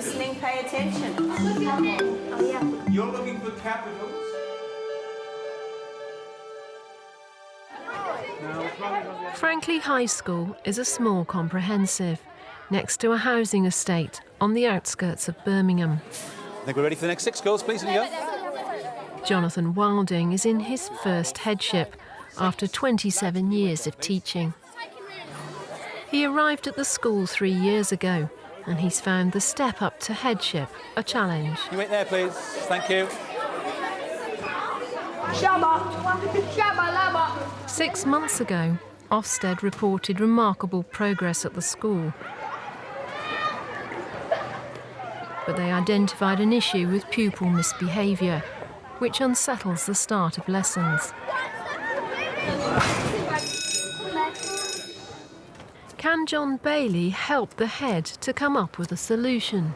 listening, pay attention. Oh, yeah. You're looking for capitals? Frankley High School is a small comprehensive next to a housing estate on the outskirts of Birmingham. I think we're ready for the next 6 girls, please, and you go. Jonathon Wilding is in his first headship after 27 years of teaching. He arrived at the school 3 years ago and he's found the step up to headship a challenge. You wait there, please. Thank you. Shabba! Shabba labba! 6 months ago, Ofsted reported remarkable progress at the school. But they identified an issue with pupil misbehaviour, which unsettles the start of lessons. Can John Bayley help the head to come up with a solution?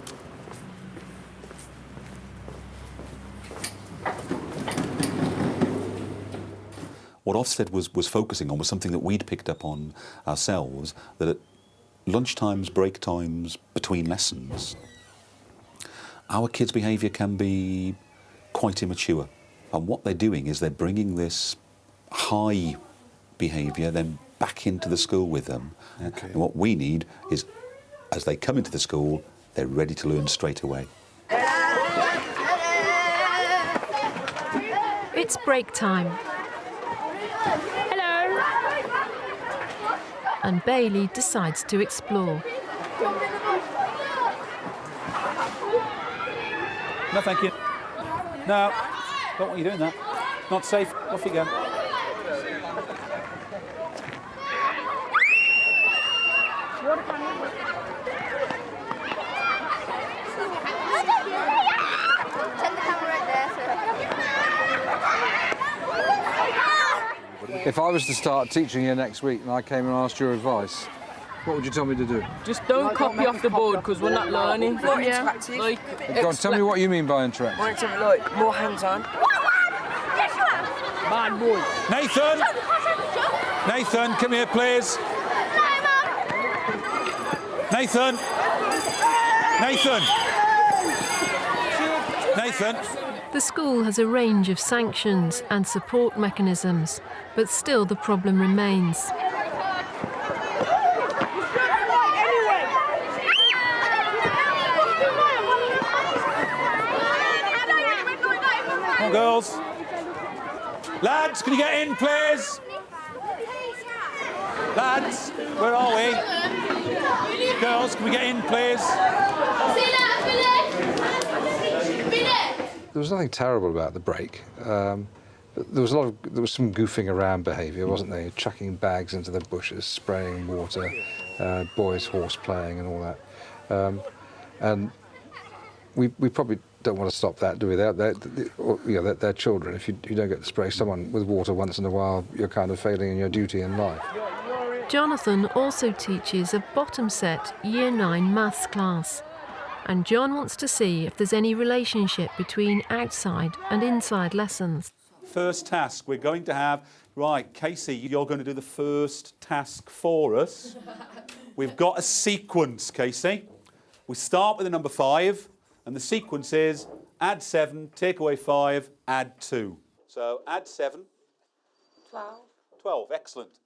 What Ofsted was focusing on was something that we'd picked up on ourselves, that at lunchtimes, break times, between lessons, our kids' behaviour can be quite immature. And what they're doing is they're bringing this high behaviour then back into the school with them. Okay. And what we need is, as they come into the school, they're ready to learn straight away. It's break time. Hello! And Bayley decides to explore. No, thank you. No, don't want you doing that. Not safe. Off you go. If I was to start teaching here next week and I came and asked your advice, what would you tell me to do? Just don't copy off the board because we're not learning. More interactive. Like, Go on, tell me what you mean by interactive. More interactive, like more hands-on. bad boy. Nathan! Nathan, come here, please. Nathan! Nathan! Nathan! The school has a range of sanctions and support mechanisms, but still the problem remains. Come on, girls. Lads, can you get in, please? Lads, where are we? Girls, can we get in, please? There was nothing terrible about the break. There was some goofing around behaviour, wasn't there? Chucking bags into the bushes, spraying water, boys horse playing and all that. And we probably don't want to stop that, do we? They're children. If you don't get to spray someone with water once in a while, you're kind of failing in your duty in life. Jonathon also teaches a bottom set Year 9 maths class. And John wants to see if there's any relationship between outside and inside lessons. First task we're going to have, right, Casey, you're going to do the first task for us. We've got a sequence, Casey. We start with the number 5, and the sequence is add 7, take away 5, add 2. So add 7. 12. 12, excellent.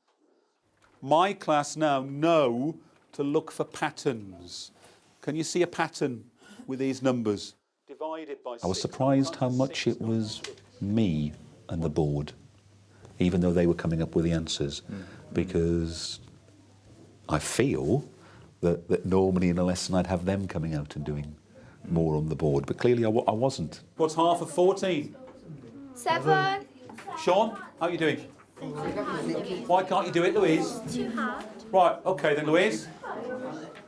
My class now know to look for patterns. Can you see a pattern with these numbers? Divided by 6. I was surprised how much it was me and the board, even though they were coming up with the answers, because I feel that normally in a lesson I'd have them coming out and doing more on the board, but clearly I wasn't. What's half of 14? 7. Sean, how are you doing? Why can't you do it, Louise? It's too hard. Right, OK then, Louise.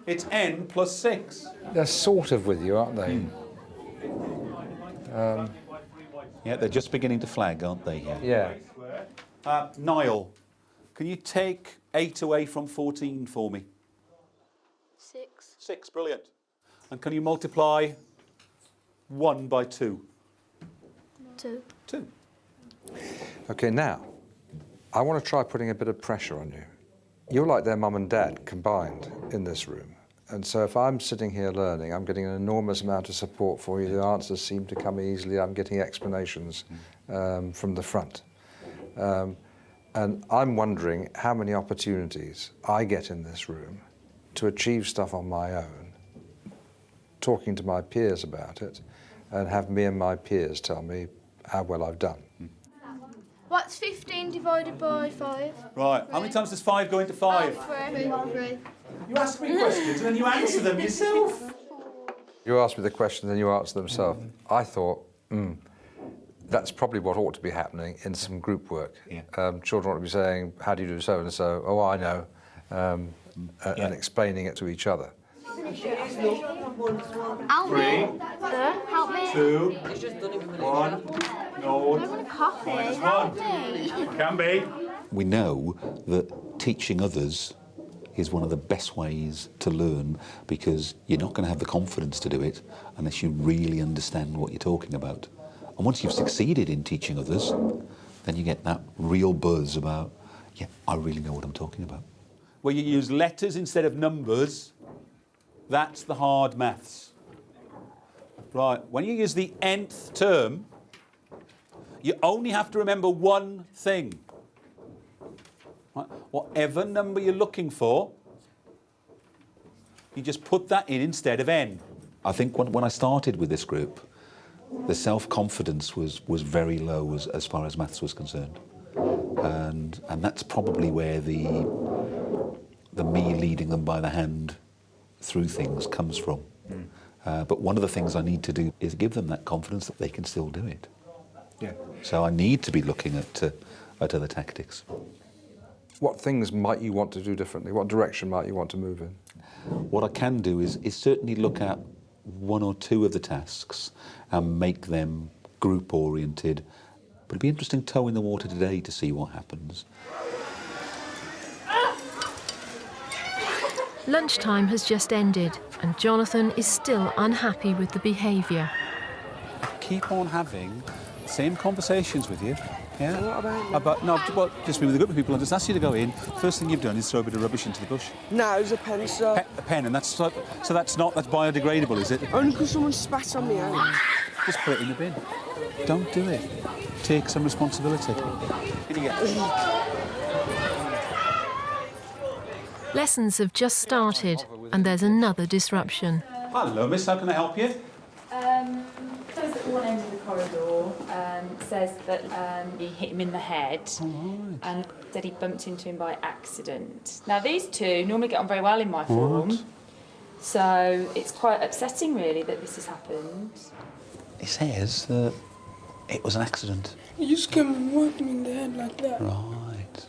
It's n plus 6. They're sort of with you, aren't they? Yeah, they're just beginning to flag, aren't they? Yeah. Niall, can you take 8 away from 14 for me? 6. 6, brilliant. And can you multiply 1 by 2? 2. 2. OK, now, I want to try putting a bit of pressure on you. You're like their mum and dad combined in this room. And so if I'm sitting here learning, I'm getting an enormous amount of support for you. The answers seem to come easily. I'm getting explanations from the front. And I'm wondering how many opportunities I get in this room to achieve stuff on my own, talking to my peers about it, and have me and my peers tell me how well I've done. What's 15 divided by 5? Right, how many times does 5 go into 5? 3. You ask me questions and then you answer them yourself. You ask me the questions and you answer them yourself. I thought, that's probably what ought to be happening in some group work. Yeah. Children ought to be saying, how do you do so and so? Oh, I know. And explaining it to each other. Help me. Help me. 2, 1, no. I want a coffee. Help me. Can be. We know that teaching others is one of the best ways to learn, because you're not going to have the confidence to do it unless you really understand what you're talking about. And once you've succeeded in teaching others, then you get that real buzz about, yeah, I really know what I'm talking about. Where you use letters instead of numbers, that's the hard maths. Right, when you use the nth term, you only have to remember one thing. Right? Whatever number you're looking for, you just put that in instead of n. I think when I started with this group, the self-confidence was very low as far as maths was concerned. And that's probably where the me leading them by the hand through things comes from. But one of the things I need to do is give them that confidence that they can still do it. Yeah. So I need to be looking at other tactics. What things might you want to do differently? What direction might you want to move in? What I can do is certainly look at one or two of the tasks and make them group-oriented. But it'd be interesting toe in the water today to see what happens. Lunchtime has just ended and Jonathan is still unhappy with the behaviour. Keep on having the same conversations with you. Yeah? What about no, well, just be with a group of people and just ask you to go in. First thing you've done is throw a bit of rubbish into the bush. No, it was a pen, sir. A pen, and that's that's biodegradable, is it? Only because someone spat on me hand. Just put it in the bin. Don't do it. Take some responsibility. Here you go. Lessons have just started and there's another disruption. Hello, miss, how can I help you? Those at one end of the corridor says that he hit him in the head and said he bumped into him by accident. Now, these two normally get on very well in my form, so it's quite upsetting, really, that this has happened. He says that it was an accident. You just came and whacked me in the head like that. Right.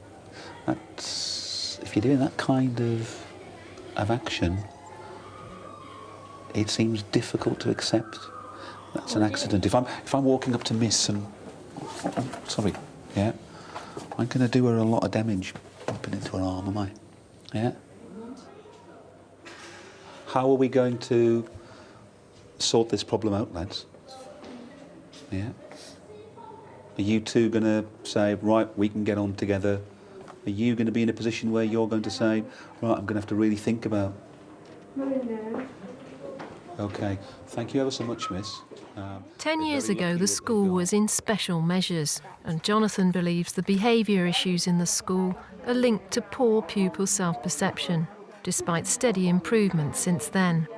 That's... if you're doing that kind of action, it seems difficult to accept. That's an accident. If I'm walking up to Miss and... oh, sorry, yeah? I'm going to do her a lot of damage bumping into her arm, am I? Yeah? How are we going to sort this problem out, lads? Yeah? Are you two going to say, right, we can get on together? Are you going to be in a position where you're going to say, right, I'm going to have to really think about... No. OK. Thank you ever so much, miss. 10 years ago, the school was in special measures, and Jonathan believes the behaviour issues in the school are linked to poor pupil self-perception, despite steady improvements since then.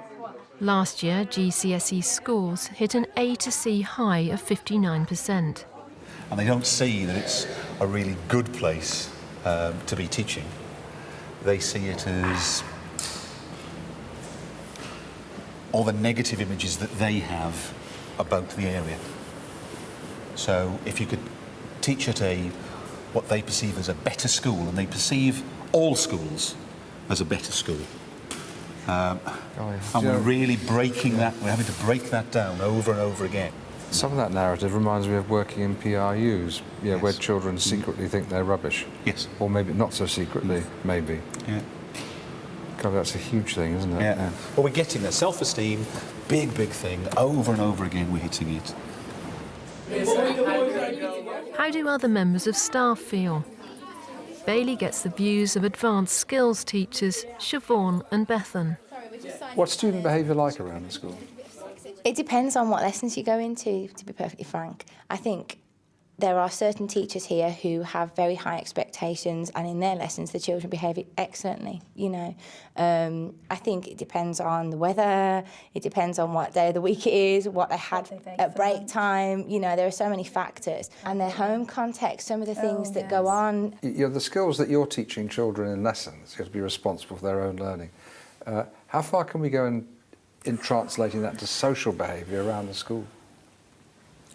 Last year, GCSE schools hit an A to C high of 59%. And they don't see that it's a really good place to be teaching. They see it as all the negative images that they have about the area. So if you could teach at what they perceive as a better school, and they perceive all schools as a better school, and we're really breaking that, we're having to break that down over and over again. Some of that narrative reminds me of working in PRUs, Yes. where children secretly think they're rubbish. Yes. Or maybe not so secretly, maybe. Yeah. God, that's a huge thing, isn't it? Yeah. Well, we're getting there. Self-esteem, big thing. Over and over again, we're hitting it. How do other members of staff feel? Bailey gets the views of advanced skills teachers Siobhan and Bethan. What's student behaviour like around the school? It depends on what lessons you go into, to be perfectly frank. I think there are certain teachers here who have very high expectations, and in their lessons the children behave excellently, you know. I think it depends on the weather, it depends on what day of the week it is, what they had at break time, you know, there are so many factors. And their home context, some of the things that go on. You know, the skills that you're teaching children in lessons, you have to be responsible for their own learning. How far can we go in translating that to social behaviour around the school?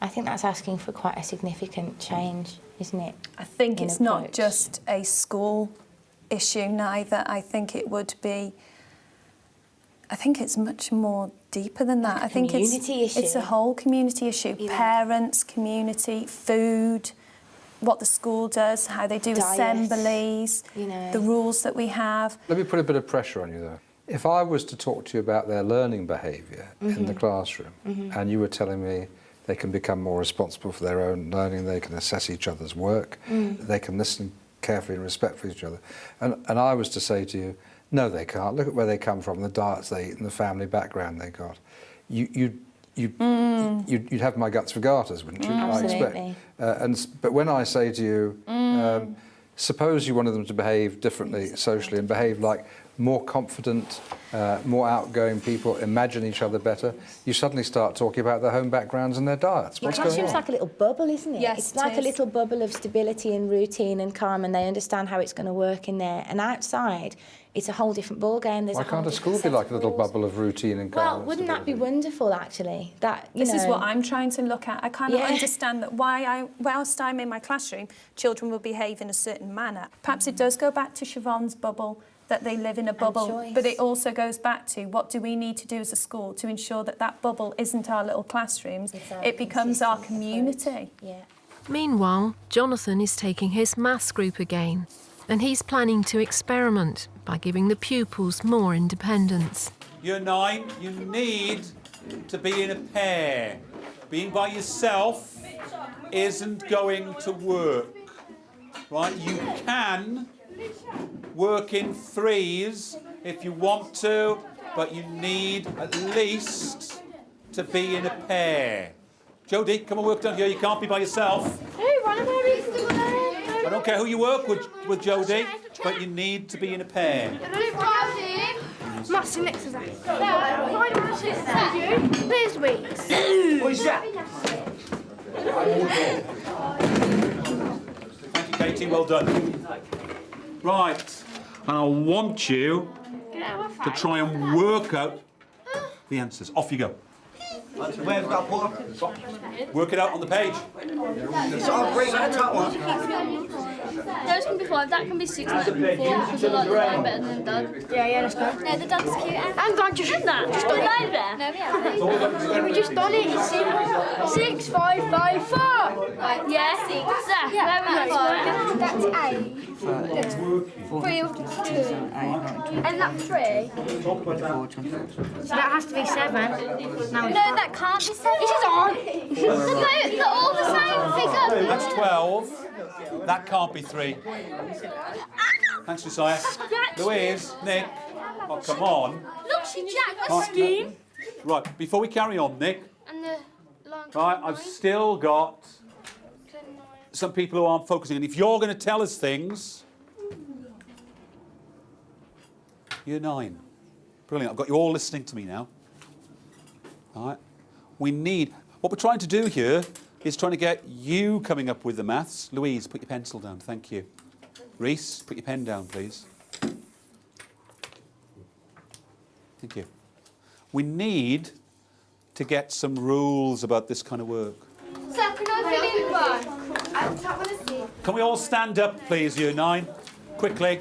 I think that's asking for quite a significant change, isn't it? I think it's not just a school issue neither. I think it would be, I think it's much more deeper than that. I think it's a whole community issue. You know, parents, community, food, what the school does, how they do assemblies, you know, the rules that we have. Let me put a bit of pressure on you though. If I was to talk to you about their learning behaviour in the classroom, and you were telling me they can become more responsible for their own learning, they can assess each other's work, they can listen carefully and respectfully to each other. And I was to say to you, no, they can't. Look at where they come from, the diets they eat and the family background they got. You'd have my guts for garters, wouldn't you? Absolutely. I expect. But when I say to you, suppose you wanted them to behave differently socially and behave like more confident, more outgoing people, imagine each other better, you suddenly start talking about their home backgrounds and their diets. What's going on? Classroom's like a little bubble, isn't it? Yes, it's like a little bubble of stability and routine and calm, and they understand how it's going to work in there. And outside, it's a whole different ballgame. Why can't a school be like a little bubble of routine and calm? Well, wouldn't that be wonderful, actually? This is what I'm trying to look at. I kind of understand that whilst I'm in my classroom, children will behave in a certain manner. Perhaps it does go back to Siobhan's bubble, that they live in a bubble, but it also goes back to what do we need to do as a school to ensure that that bubble isn't our little classrooms, it becomes our community. Meanwhile, Jonathon is taking his maths group again, and he's planning to experiment by giving the pupils more independence. Year 9, you need to be in a pair. Being by yourself isn't going to work, right? You can work in threes if you want to, but you need at least to be in a pair. Jodie, come and work down here. You can't be by yourself. I don't care who you work with Jodie, but you need to be in a pair. Maths and exercise. Please wait. What is that? Thank you, Katie. Well done. Right, and I want you to try and work out the answers. Off you go. Work it out on the page. Those can be 5, that can be 6, that can be 4, because I like the line better than the dog. Yeah, let's go. No, the dog's cute. I'm glad you did that. Just done it there. No, we haven't. Yeah, we just done it. It's simple. 6, 5, 5, 4. Yeah, 6. Yeah, that's 8. That's 3 up to 2. And that's 3. So that has to be 7. No, that can't be 7. It is on. They're all the same figure. That's 12. That can't be 3. Thanks, Josiah. Louise, Nick. Oh, come on. Look, she jacked the steam. Right, before we carry on, Nick. And the long Right, I've still got some people who aren't focusing. And if you're going to tell us things, Year 9. Brilliant. I've got you all listening to me now. All right. What we're trying to do here is trying to get you coming up with the maths. Louise, put your pencil down. Thank you. Reese, put your pen down, please. Thank you. We need to get some rules about this kind of work. Sir, can I fill in one? I don't want to see. Can we all stand up, please, Year 9? Quickly.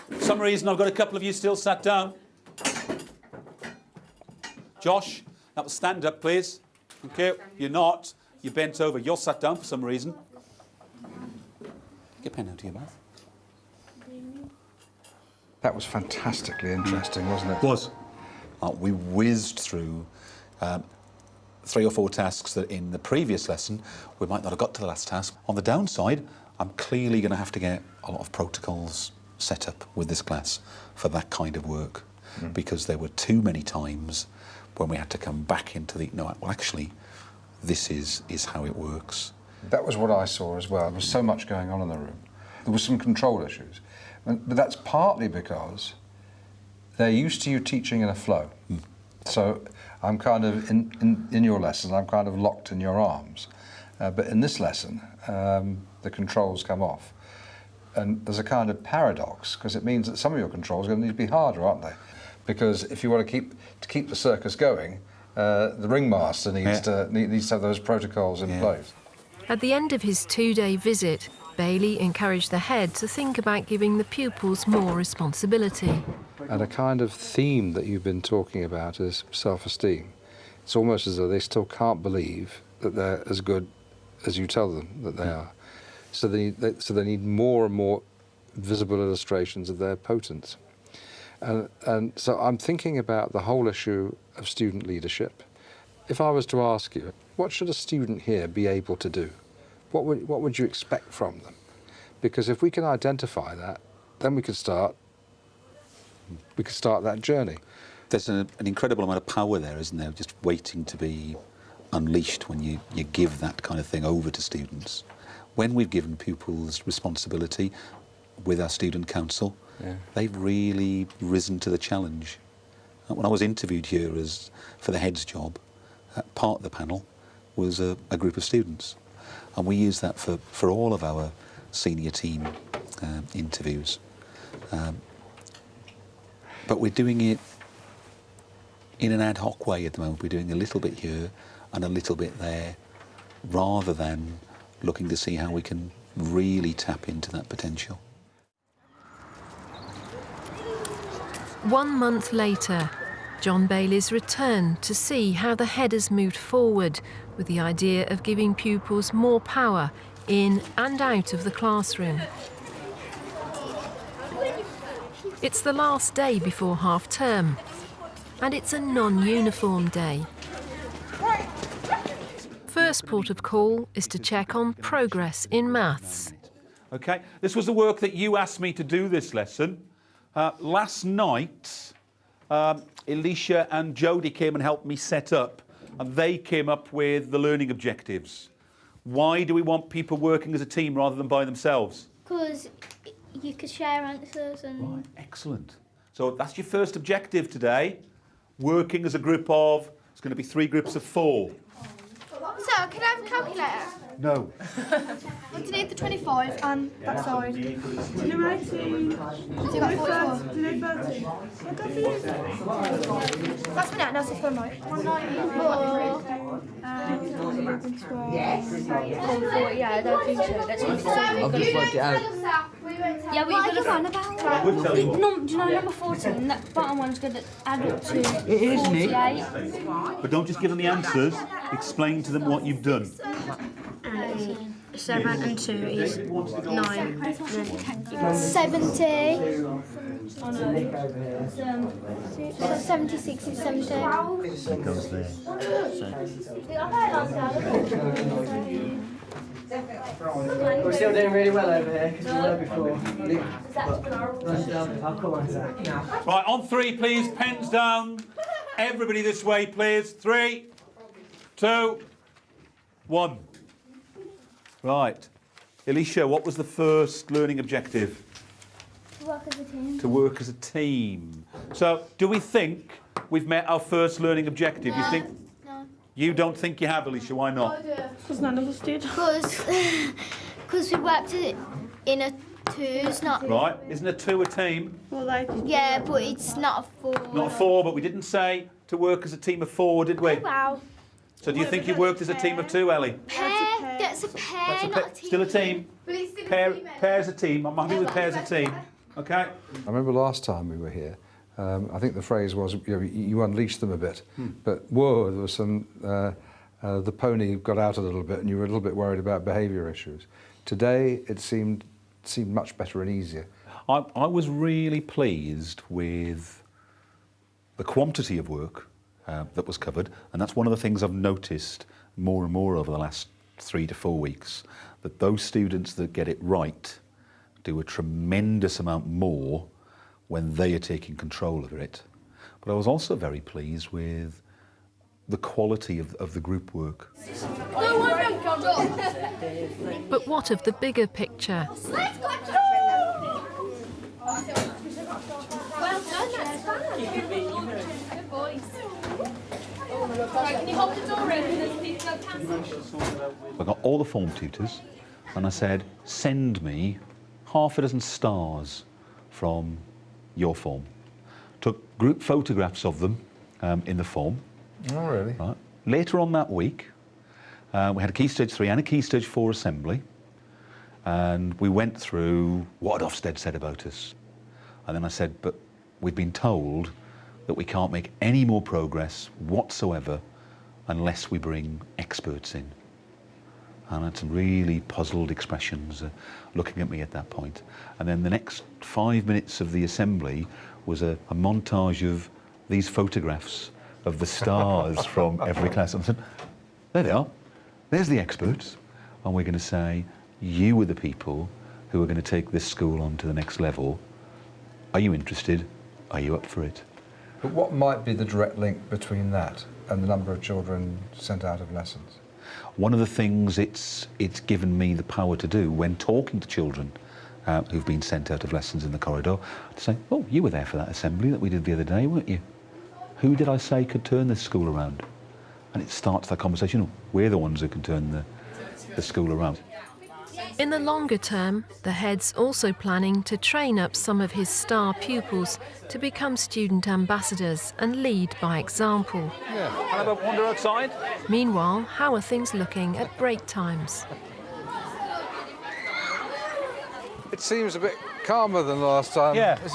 For some reason, I've got a couple of you still sat down. Josh, that was stand up, please. Thank you. You're not. You're bent over. You're sat down for some reason. Get a pen out of your mouth. That was fantastically interesting, wasn't it? It was. We whizzed through 3 or 4 tasks that in the previous lesson we might not have got to the last task. On the downside, I'm clearly going to have to get a lot of protocols set up with this class for that kind of work, because there were too many times when we had to come back into the, no, well, actually, this is how it works. That was what I saw as well. There was so much going on in the room. There was some control issues. But that's partly because they're used to you teaching in a flow. So I'm kind of, in your lesson, I'm kind of locked in your arms. But in this lesson, the controls come off. And there's a kind of paradox, because it means that some of your controls are going to need to be harder, aren't they? Because if you want to keep the circus going, the ringmaster needs to have those protocols in place. At the end of his 2-day visit, Bayley encouraged the head to think about giving the pupils more responsibility. And a kind of theme that you've been talking about is self-esteem. It's almost as though they still can't believe that they're as good as you tell them that they are. So they need more and more visible illustrations of their potence. And so I'm thinking about the whole issue of student leadership. If I was to ask you, what should a student here be able to do? What would you expect from them? Because if we can identify that, then we could start that journey. There's an incredible amount of power there, isn't there, just waiting to be unleashed when you give that kind of thing over to students. When we've given pupils responsibility with our student council, they've really risen to the challenge. When I was interviewed here for the head's job, part of the panel was a group of students. And we use that for all of our senior team interviews. But we're doing it in an ad hoc way at the moment. We're doing a little bit here and a little bit there, rather than looking to see how we can really tap into that potential. 1 month later, John Bayley's returned to see how the head has moved forward with the idea of giving pupils more power in and out of the classroom. It's the last day before half-term, and it's a non-uniform day. First port of call is to check on progress in maths. Okay, this was the work that you asked me to do this lesson. Last night, Alicia and Jodie came and helped me set up, and they came up with the learning objectives. Why do we want people working as a team rather than by themselves? Because you could share answers and... Right, excellent. So that's your first objective today. Working as a group of, it's going to be 3 groups of 4. So, can I have a calculator? No. Do you need the 25 and that side? Do you know 18? So you got 44. Do you know 30? I've got for you. That's me now, that's the fun right. 194. Yeah, I don't think so. That's what I've just worked it out. Yeah, but you're going to about. Do you know number 14? That bottom one's going to add up to 48. But don't just give them the answers, explain to them what you've done. 7 and 2 is 9. 70. Oh no. 76 is 70. Goes there. We're still doing really well over here because we were before. Right, on 3, please. Pens down. Everybody this way, please. 3, 2, 1. Right. Alicia, what was the first learning objective? To work as a team. To work as a team. So, do we think we've met our first learning objective? No. You think? No. You don't think you have, Alicia? Why not? Because none of us did. Because we worked in a 2's not... Right. Isn't a 2 a team? Well, they did. Yeah, but it's not a 4. Not a 4, but we didn't say to work as a team of 4, did we? Oh, wow. So do you think you worked as a team of 2, Ellie? Pair. That's a pair, That's not a team. Still a team. Pairs a team. I'm happy with pairs a team. Okay. I remember last time we were here, I think the phrase was, you unleashed them a bit. But whoa, there was some, the pony got out a little bit and you were a little bit worried about behaviour issues. Today it seemed much better and easier. I was really pleased with the quantity of work that was covered, and that's one of the things I've noticed more and more over the last 3 to 4 weeks, that those students that get it right do a tremendous amount more when they are taking control of it. But I was also very pleased with the quality of the group work. But what of the bigger picture? I got all the form tutors and I said, send me half a dozen stars from your form. Took group photographs of them in the form. Oh, really? Right. Later on that week, we had a Key Stage 3 and a Key Stage 4 assembly, and we went through what Ofsted said about us. And then I said, but we've been told that we can't make any more progress whatsoever unless we bring experts in. And I had some really puzzled expressions looking at me at that point. And then the next 5 minutes of the assembly was a montage of these photographs of the stars from every class. And I said, there they are. There's the experts. And we're going to say, you are the people who are going to take this school on to the next level. Are you interested? Are you up for it? But what might be the direct link between that and the number of children sent out of lessons? One of the things it's given me the power to do when talking to children who've been sent out of lessons in the corridor, to say, oh, you were there for that assembly that we did the other day, weren't you? Who did I say could turn this school around? And it starts that conversation, oh, we're the ones who can turn the school around. In the longer term, the head's also planning to train up some of his star pupils to become student ambassadors and lead by example. Yeah. How about wander outside? Meanwhile, how are things looking at break times? It seems a bit calmer than last time. Yeah. Is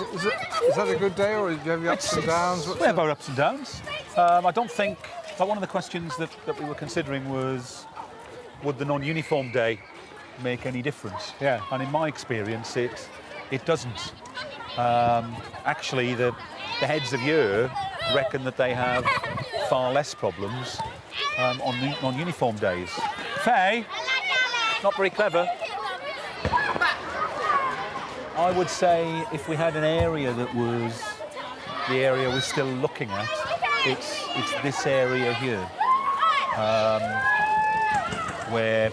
that a good day, or do you have your ups and downs? We have our ups and downs. I don't think... But one of the questions that we were considering was, would the non-uniform day make any difference? Yeah. And in my experience, it doesn't. Actually, the heads of year reckon that they have far less problems on non-uniform days. Faye, not very clever. I would say if we had an area that was the area we're still looking at, it's this area here, where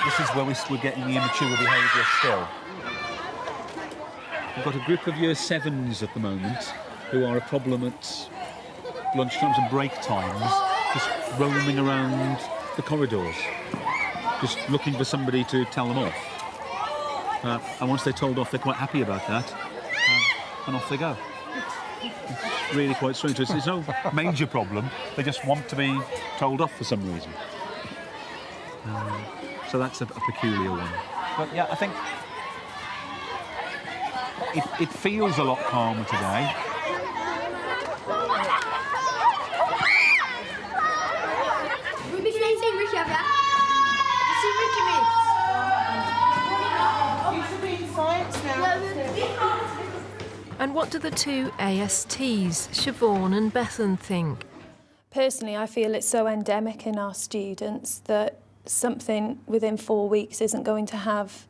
this is where we're getting the immature behaviour still. We've got a group of year 7s at the moment who are a problem at lunchtimes and break times, just roaming around the corridors, just looking for somebody to tell them off. And once they're told off, they're quite happy about that, and off they go. It's really quite strange. It's no major problem. They just want to be told off for some reason. So that's a peculiar one. But yeah, I think it feels a lot calmer today. And what do the two ASTs, Siobhan and Bethan, think? Personally, I feel it's so endemic in our students that something within 4 weeks isn't going to have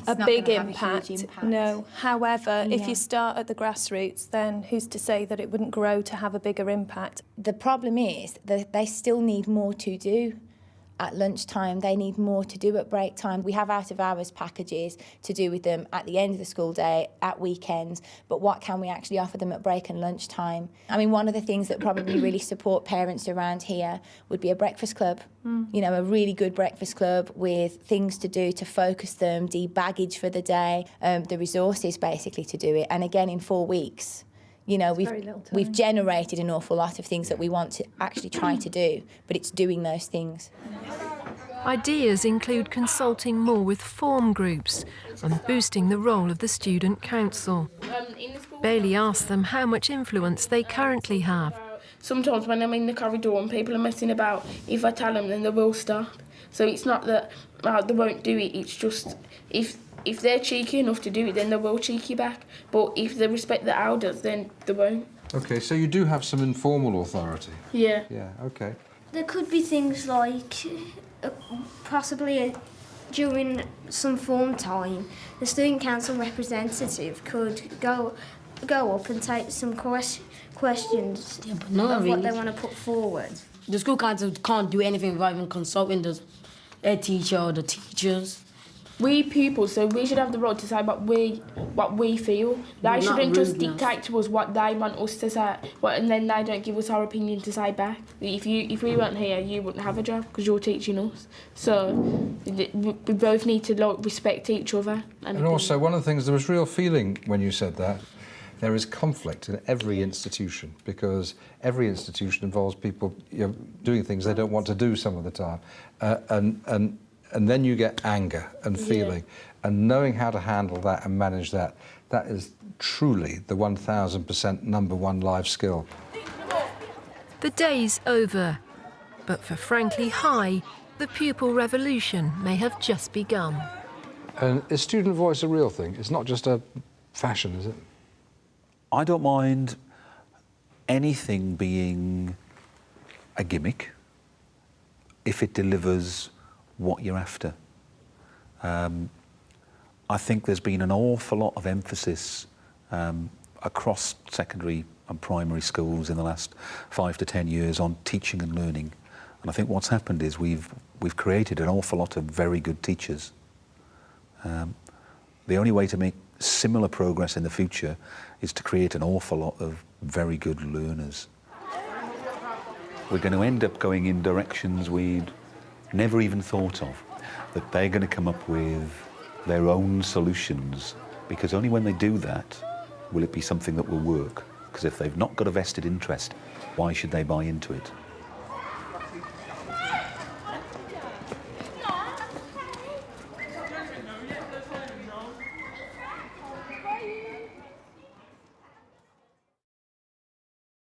a big impact. No. However, if you start at the grassroots, then who's to say that it wouldn't grow to have a bigger impact? The problem is that they still need more to do at lunchtime. They need more to do at break time. We have out-of-hours packages to do with them at the end of the school day, at weekends, but what can we actually offer them at break and lunchtime? I mean, one of the things that probably really support parents around here would be a breakfast club. You know, a really good breakfast club with things to do to focus them, de-baggage for the day, the resources basically to do it. And again, in 4 weeks, you know, we've generated an awful lot of things that we want to actually try to do, but it's doing those things. Ideas include consulting more with form groups and boosting the role of the student council. Bayley asked them how much influence they currently have. Sometimes when I'm in the corridor and people are messing about, if I tell them, then they will stop. So it's not that they won't do it, it's just if they're cheeky enough to do it, then they will cheeky back. But if they respect the elders, then they won't. OK, so you do have some informal authority? Yeah. Yeah, OK. There could be things like possibly during some form time, the student council representative could go up and take some questions of what they want to put forward. The school council can't do anything without even consulting the head teacher or the teachers. We pupils, so we should have the right to say what we feel. They shouldn't just dictate to us what they want us to say, and then they don't give us our opinion to say back. If we weren't here, you wouldn't have a job because you're teaching us. So we both need to respect each other. And also, one of the things, there was real feeling when you said that. There is conflict in every institution because every institution involves people doing things they don't want to do some of the time, and then you get anger and feeling, and knowing how to handle that and manage that. That is truly the 1000% number one life skill. The day's over, but for Frankley High, the pupil revolution may have just begun. And is student voice a real thing? It's not just a fashion, is it? I don't mind anything being a gimmick if it delivers what you're after. I think there's been an awful lot of emphasis across secondary and primary schools in the last 5 to 10 years on teaching and learning. And I think what's happened is we've created an awful lot of very good teachers. The only way to make similar progress in the future is to create an awful lot of very good learners. We're going to end up going in directions we'd never even thought of, that they're going to come up with their own solutions, because only when they do that will it be something that will work. Because if they've not got a vested interest, why should they buy into it?